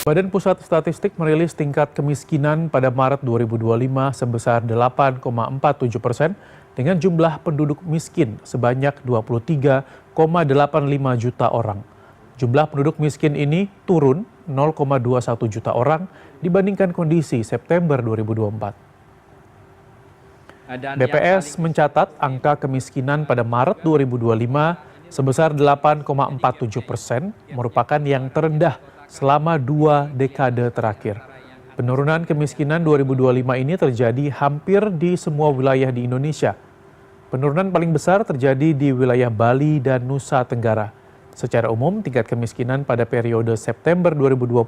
Badan Pusat Statistik merilis tingkat kemiskinan pada Maret 2025 sebesar 8,47% dengan jumlah penduduk miskin sebanyak 23,85 juta orang. Jumlah penduduk miskin ini turun 0,21 juta orang dibandingkan kondisi September 2024. BPS mencatat angka kemiskinan pada Maret 2025 sebesar 8,47%, merupakan yang terendah selama 2 dekade terakhir. Penurunan kemiskinan 2025 ini terjadi hampir di semua wilayah di Indonesia. Penurunan paling besar terjadi di wilayah Bali dan Nusa Tenggara. Secara umum, tingkat kemiskinan pada periode September 2020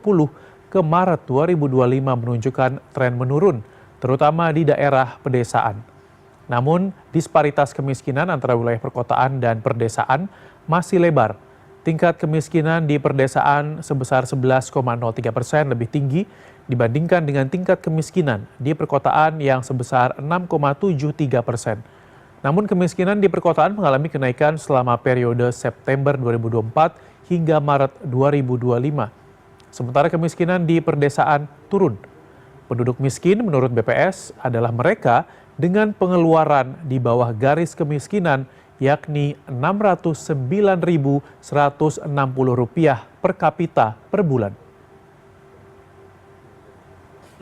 ke Maret 2025 menunjukkan tren menurun, terutama di daerah pedesaan. Namun, disparitas kemiskinan antara wilayah perkotaan dan perdesaan masih lebar. Tingkat kemiskinan di perdesaan sebesar 11,03% lebih tinggi dibandingkan dengan tingkat kemiskinan di perkotaan yang sebesar 6,73%. Namun kemiskinan di perkotaan mengalami kenaikan selama periode September 2024 hingga Maret 2025. Sementara kemiskinan di perdesaan turun. Penduduk miskin menurut BPS adalah mereka dengan pengeluaran di bawah garis kemiskinan yakni Rp609.160 per kapita per bulan.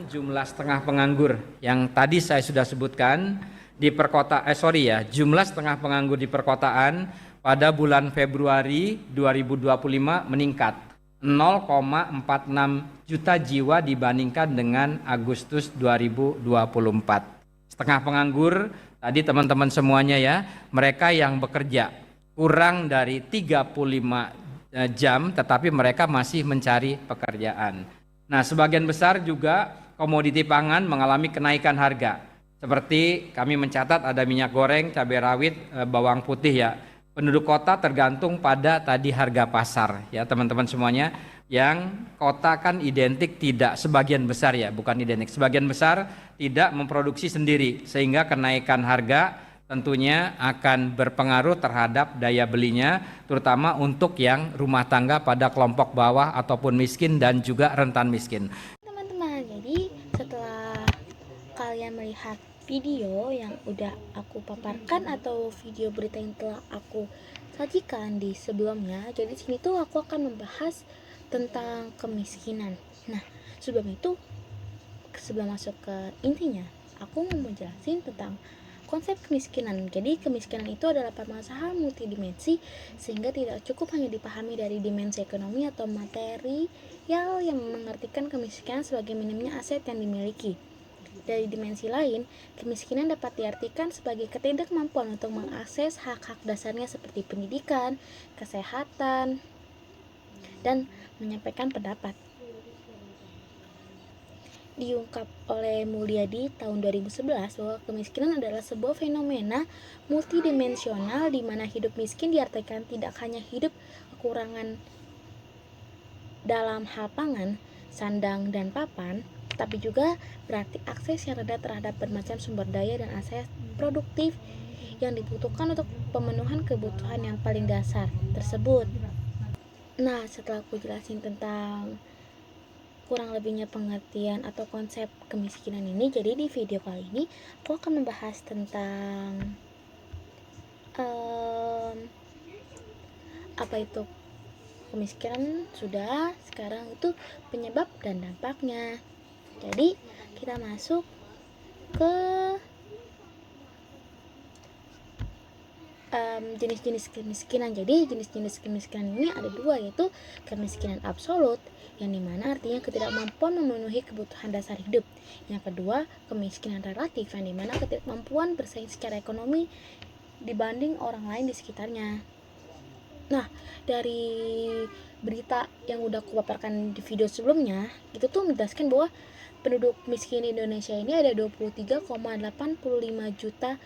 Jumlah setengah penganggur yang tadi saya sudah sebutkan di jumlah setengah penganggur di perkotaan pada bulan Februari 2025 meningkat 0,46 juta jiwa dibandingkan dengan Agustus 2024. Setengah penganggur tadi teman-teman semuanya ya, mereka yang bekerja kurang dari 35 jam tetapi mereka masih mencari pekerjaan. Nah, sebagian besar juga komoditi pangan mengalami kenaikan harga. Seperti kami mencatat ada minyak goreng, cabai rawit, bawang putih ya. Penduduk kota tergantung pada tadi harga pasar ya teman-teman semuanya. Yang kota kan identik tidak sebagian besar ya, bukan identik. Sebagian besar tidak memproduksi sendiri sehingga kenaikan harga tentunya akan berpengaruh terhadap daya belinya terutama untuk yang rumah tangga pada kelompok bawah ataupun miskin dan juga rentan miskin. Teman-teman, jadi setelah kalian melihat video yang udah aku paparkan atau video berita yang telah aku sajikan di sebelumnya, jadi sini tuh aku akan membahas tentang kemiskinan. Nah, sebelum masuk ke intinya, aku mau menjelasin tentang konsep kemiskinan. Jadi kemiskinan itu adalah permasalahan multidimensi sehingga tidak cukup hanya dipahami dari dimensi ekonomi atau material yang mengartikan kemiskinan sebagai minimnya aset yang dimiliki. Dari dimensi lain, kemiskinan dapat diartikan sebagai ketidakmampuan untuk mengakses hak-hak dasarnya seperti pendidikan, kesehatan, dan menyampaikan pendapat. Diungkap oleh Mulyadi tahun 2011 bahwa kemiskinan adalah sebuah fenomena multidimensional di mana hidup miskin diartikan tidak hanya hidup kekurangan dalam hal pangan, sandang, dan papan, tapi juga berarti akses yang rendah terhadap bermacam sumber daya dan akses produktif yang dibutuhkan untuk pemenuhan kebutuhan yang paling dasar tersebut. Nah, setelah aku jelasin tentang kurang lebihnya pengertian atau konsep kemiskinan ini, jadi di video kali ini aku akan membahas tentang apa itu kemiskinan sudah, sekarang itu penyebab dan dampaknya. Jadi kita masuk ke jenis-jenis kemiskinan. Jadi jenis-jenis kemiskinan ini ada dua, yaitu kemiskinan absolut yang dimana artinya ketidakmampuan memenuhi kebutuhan dasar hidup. Yang kedua, kemiskinan relatif yang dimana ketidakmampuan bersaing secara ekonomi dibanding orang lain di sekitarnya. Nah, dari berita yang udah aku paparkan di video sebelumnya, itu tuh menjelaskan bahwa penduduk miskin di Indonesia ini ada 23,85 juta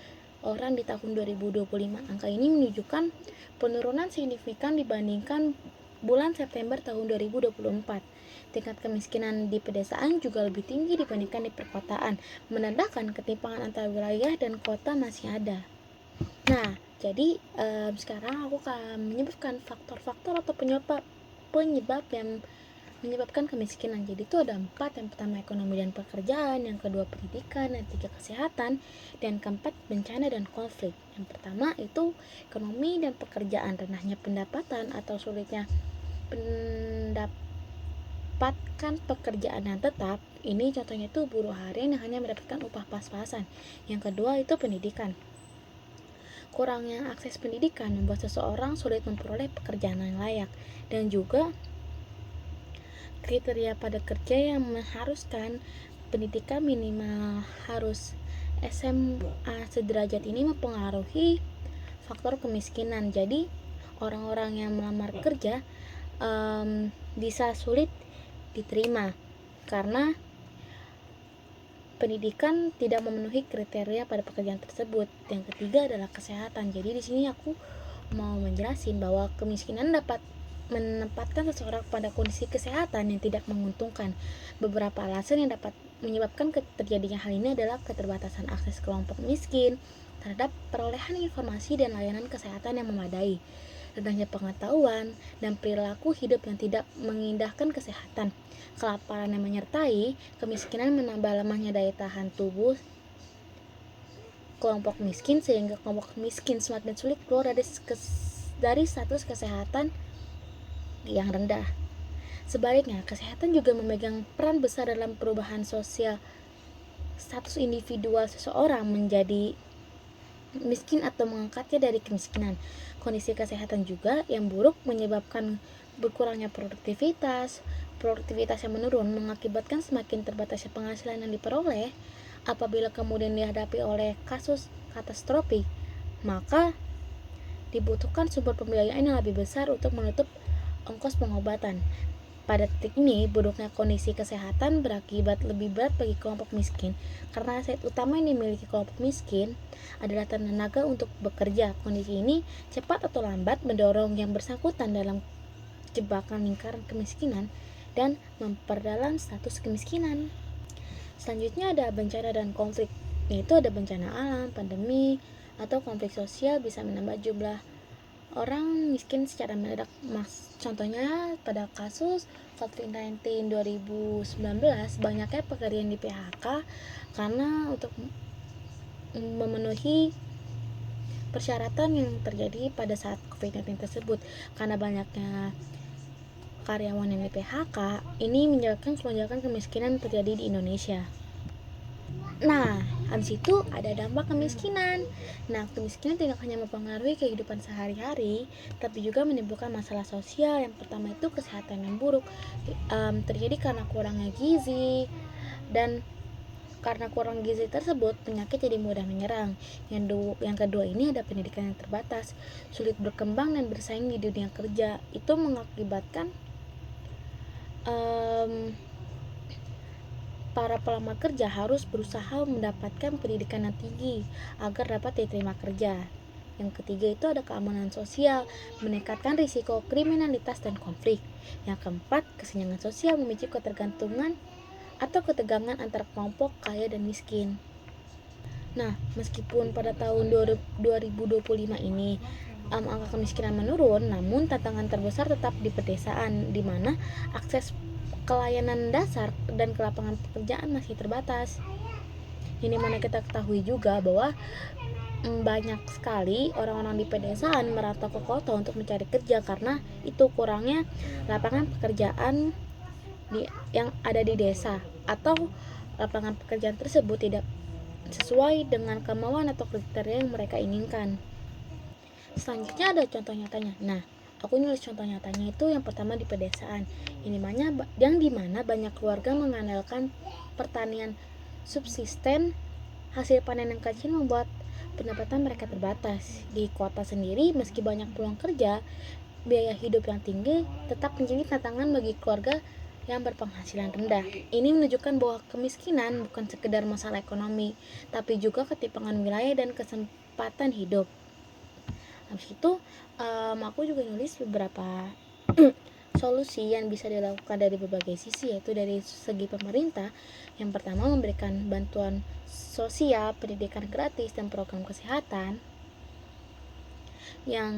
orang di tahun 2025. Angka ini menunjukkan penurunan signifikan dibandingkan bulan September tahun 2024. Tingkat kemiskinan di pedesaan juga lebih tinggi dibandingkan di perkotaan, menandakan ketimpangan antara wilayah dan kota masih ada. Nah, jadi sekarang aku akan menyebutkan faktor-faktor atau penyebab yang menyebabkan kemiskinan. Jadi itu ada 4, yang pertama ekonomi dan pekerjaan, yang kedua pendidikan, yang ketiga kesehatan, dan keempat bencana dan konflik. Yang pertama itu ekonomi dan pekerjaan, rendahnya pendapatan atau sulitnya mendapatkan pekerjaan yang tetap. Ini contohnya itu buruh harian yang hanya mendapatkan upah pas-pasan. Yang kedua itu pendidikan. Kurangnya akses pendidikan membuat seseorang sulit memperoleh pekerjaan yang layak, dan juga kriteria pada kerja yang mengharuskan pendidikan minimal harus SMA sederajat ini mempengaruhi faktor kemiskinan. Jadi orang-orang yang melamar kerja bisa sulit diterima karena pendidikan tidak memenuhi kriteria pada pekerjaan tersebut. Yang ketiga adalah kesehatan. Jadi di sini aku mau menjelasin bahwa kemiskinan dapat menempatkan seseorang pada kondisi kesehatan yang tidak menguntungkan. Beberapa alasan yang dapat menyebabkan terjadinya hal ini adalah keterbatasan akses kelompok miskin terhadap perolehan informasi dan layanan kesehatan yang memadai, rendahnya pengetahuan dan perilaku hidup yang tidak mengindahkan kesehatan. Kelaparan yang menyertai kemiskinan menambah lemahnya daya tahan tubuh kelompok miskin, sehingga kelompok miskin semakin sulit keluar dari status kesehatan yang rendah. Sebaliknya, kesehatan juga memegang peran besar dalam perubahan sosial status individual seseorang menjadi miskin atau mengangkatnya dari kemiskinan. Kondisi kesehatan juga yang buruk menyebabkan berkurangnya produktivitas yang menurun mengakibatkan semakin terbatasnya penghasilan yang diperoleh. Apabila kemudian dihadapi oleh kasus katastrofik, maka dibutuhkan sumber pembiayaan yang lebih besar untuk menutup ongkos pengobatan. Pada titik ini, buruknya kondisi kesehatan berakibat lebih berat bagi kelompok miskin karena aset utama yang dimiliki kelompok miskin adalah tenaga untuk bekerja. Kondisi ini cepat atau lambat mendorong yang bersangkutan dalam jebakan lingkaran kemiskinan dan memperdalam status kemiskinan. Selanjutnya ada bencana dan konflik, yaitu ada bencana alam, pandemi, atau konflik sosial bisa menambah jumlah orang miskin secara mendadak. Contohnya pada kasus COVID-19 2019, banyaknya pekerjaan di PHK karena untuk memenuhi persyaratan yang terjadi pada saat COVID-19 tersebut. Karena banyaknya karyawan yang di PHK, ini menyebabkan lonjakan kemiskinan terjadi di Indonesia. Nah, habis itu ada dampak kemiskinan. Nah, kemiskinan tidak hanya mempengaruhi kehidupan sehari-hari, tapi juga menimbulkan masalah sosial. Yang pertama itu kesehatan yang buruk, terjadi karena kurangnya gizi, dan karena kurang gizi tersebut penyakit jadi mudah menyerang. Yang kedua ini ada pendidikan yang terbatas, sulit berkembang dan bersaing di dunia kerja. Itu mengakibatkan para pelamar kerja harus berusaha mendapatkan pendidikan yang tinggi agar dapat diterima kerja. Yang ketiga itu ada keamanan sosial, meningkatkan risiko kriminalitas dan konflik. Yang keempat, kesenjangan sosial memicu ketergantungan atau ketegangan antara kelompok kaya dan miskin. Nah, meskipun pada tahun 2025 ini angka kemiskinan menurun, namun tantangan terbesar tetap di pedesaan, di mana akses ke layanan dasar dan ke lapangan pekerjaan masih terbatas. Ini mana kita ketahui juga bahwa banyak sekali orang-orang di pedesaan merantau ke kota untuk mencari kerja karena itu kurangnya lapangan pekerjaan yang ada di desa, atau lapangan pekerjaan tersebut tidak sesuai dengan kemauan atau kriteria yang mereka inginkan. Selanjutnya ada contoh nyatanya. Nah, aku nulis contoh nyatanya itu yang pertama di pedesaan. Yang dimana banyak keluarga mengandalkan pertanian subsisten. Hasil panen yang kecil membuat pendapatan mereka terbatas. Di kota sendiri, meski banyak peluang kerja, biaya hidup yang tinggi tetap menjadi tantangan bagi keluarga yang berpenghasilan rendah. Ini menunjukkan bahwa kemiskinan bukan sekedar masalah ekonomi, tapi juga ketimpangan wilayah dan kesempatan hidup. Habis itu aku juga nulis beberapa solusi yang bisa dilakukan dari berbagai sisi, yaitu dari segi pemerintah. Yang pertama, memberikan bantuan sosial, pendidikan gratis, dan program kesehatan. Yang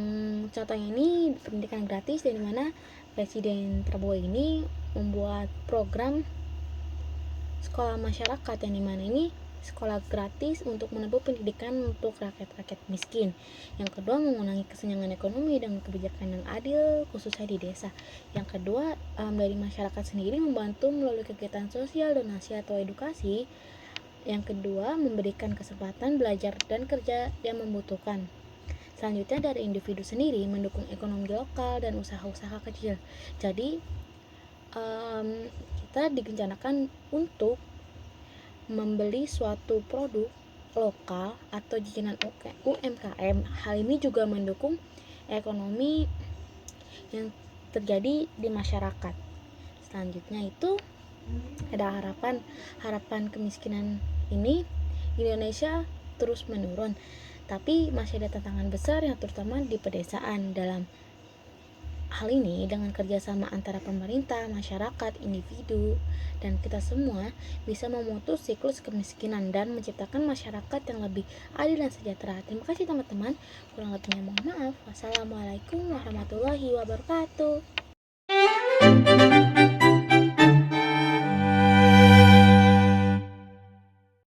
contohnya ini pendidikan gratis, dari mana Presiden Prabowo ini membuat program sekolah masyarakat yang dimana ini sekolah gratis untuk menempuh pendidikan untuk rakyat-rakyat miskin. Yang kedua, mengurangi kesenjangan ekonomi dengan kebijakan yang adil khususnya di desa. Yang kedua, dari masyarakat sendiri membantu melalui kegiatan sosial, donasi atau edukasi. Yang kedua, memberikan kesempatan belajar dan kerja yang membutuhkan. Selanjutnya, dari individu sendiri mendukung ekonomi lokal dan usaha-usaha kecil. Jadi kita direncanakan untuk membeli suatu produk lokal atau jajanan UMKM. Hal ini juga mendukung ekonomi yang terjadi di masyarakat. Selanjutnya itu ada harapan kemiskinan ini di Indonesia terus menurun, tapi masih ada tantangan besar yang terutama di pedesaan. Dalam hal ini, dengan kerjasama antara pemerintah, masyarakat, individu, dan kita semua bisa memutus siklus kemiskinan dan menciptakan masyarakat yang lebih adil dan sejahtera. Terima kasih teman-teman. Kurang lebihnya mohon maaf. Wassalamualaikum warahmatullahi wabarakatuh.